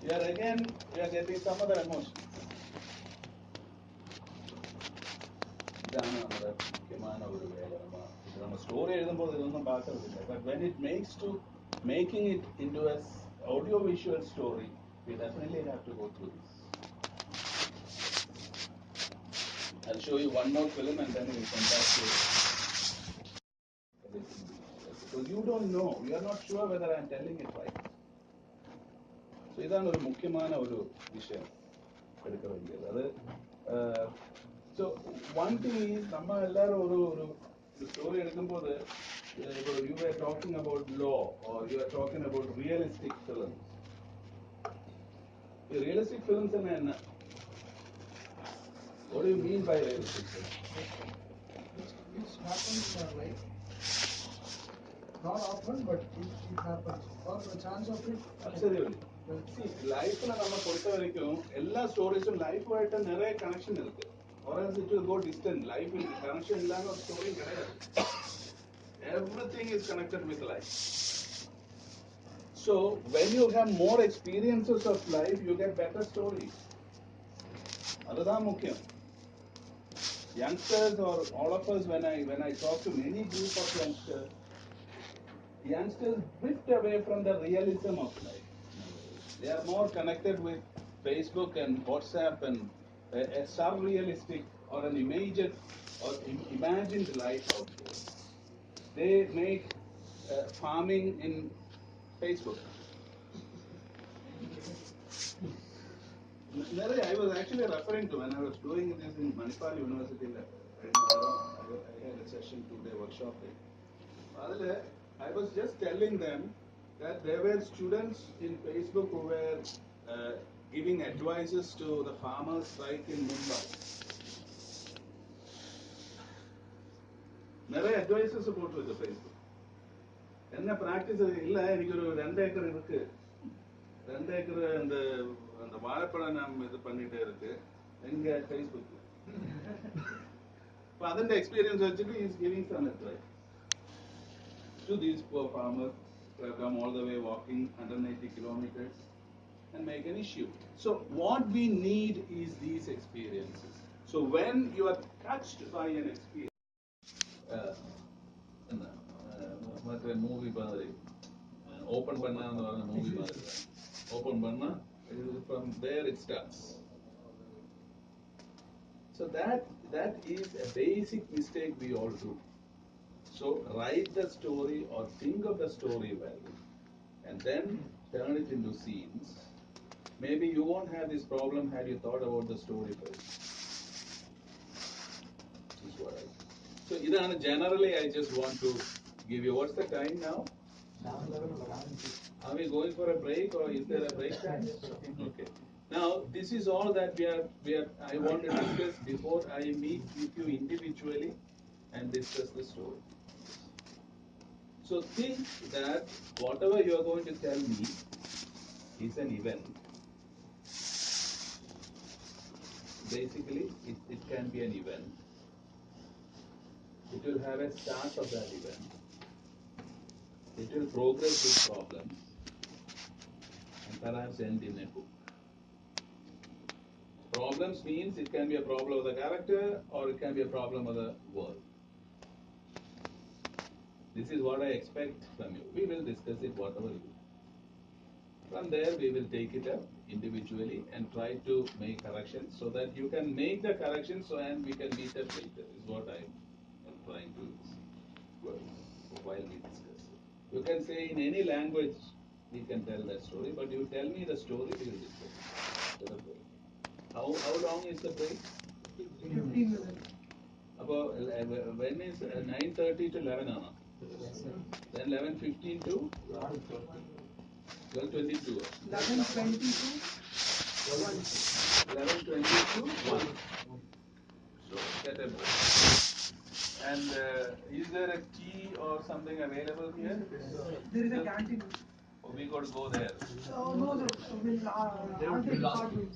Here again, we are getting some other emotion. Story, but when it makes to making it into an audio-visual story, we definitely have to go through this. I'll show you one more film and then we'll come back to it. Because you don't know, you are not sure whether I'm telling it right. So ഇതാണ് ഒരു മുഖ്യமான ഒരു വിഷയം എടുക്ക വേണ്ടിയത്. അത് so one thing is നമ്മൾ എല്ലാവരും ഒരു story എടുക്കുമ്പോൾ you were talking about law or you are talking about realistic films. The realistic films enna? What do you mean by realistic films? It happens in our life. Not often, but it happens. Or the chance of it. Absolutely. See, life la namma portha varaikum ella stories life-ആയിട്ട് நிறைய connection இருக்கு. Or else it will go distant. Life will connection இல்லாம ஒரு story கிடையாது. Everything is connected with life. So when you have more experiences of life, you get better stories. அதுதான் முக்கியம். Youngsters or all of us, when I talk to many group of youngsters drift away from the realism of life. They are more connected with Facebook and WhatsApp and a surrealistic or an imagined or imagined life out there. They make farming in Facebook. I was actually referring to when I was doing this in Manipal University. I had a session today, workshop day. I was just telling them that there were students in Facebook who were giving advices to the farmers strike in Mumbai. நிறைய advices போட்டுருக்கு Facebook. என்ன practice இல்ல எனக்கு ஒரு 2 acre இருக்கு. 2 acre அந்த வாழைப்பழம் நாம் இது பண்ணிட்டே இருக்கு. எங்க Facebook. அப்ப அதோட எக்ஸ்பீரியன்ஸ் வச்சுட்டு is giving some advice to these poor farmers who have come all the way walking 180 kilometers and make an issue. So what we need is these experiences. So when you are touched by an experience, movie open panna movie open panna, from there it starts. So that is a basic mistake we all do. So write the story or think of the story well and then turn it into scenes. Maybe you won't have this problem had you thought about the story first. So generally I just want to give you, what's the time now? Are we going for a break or is there a break time? Okay. Now this is all that I want to discuss before I meet with you individually and discuss the story. So think that whatever you are going to tell me is an event. Basically, it can be an event. It will have a start of that event. It will progress with problems and perhaps end in a book. Problems means it can be a problem of the character or it can be a problem of the world. This is what I expect from you. We will discuss it whatever you do. From there we will take it up individually and try to make corrections so that you can make the corrections and we can meet up later is what I am trying to while we discuss it. You can say in any language we can tell that story, but you tell me the story, we will discuss it. How long is the break? 15 minutes. About when is 9:30 to 11 hour? Then 11:15 to 12:22. 11:20 to 1. 11:20 to 1. So get a break. And is there a tea or something available here? There is a canteen. Oh, we got to go there. No, sir. We'll ask the department.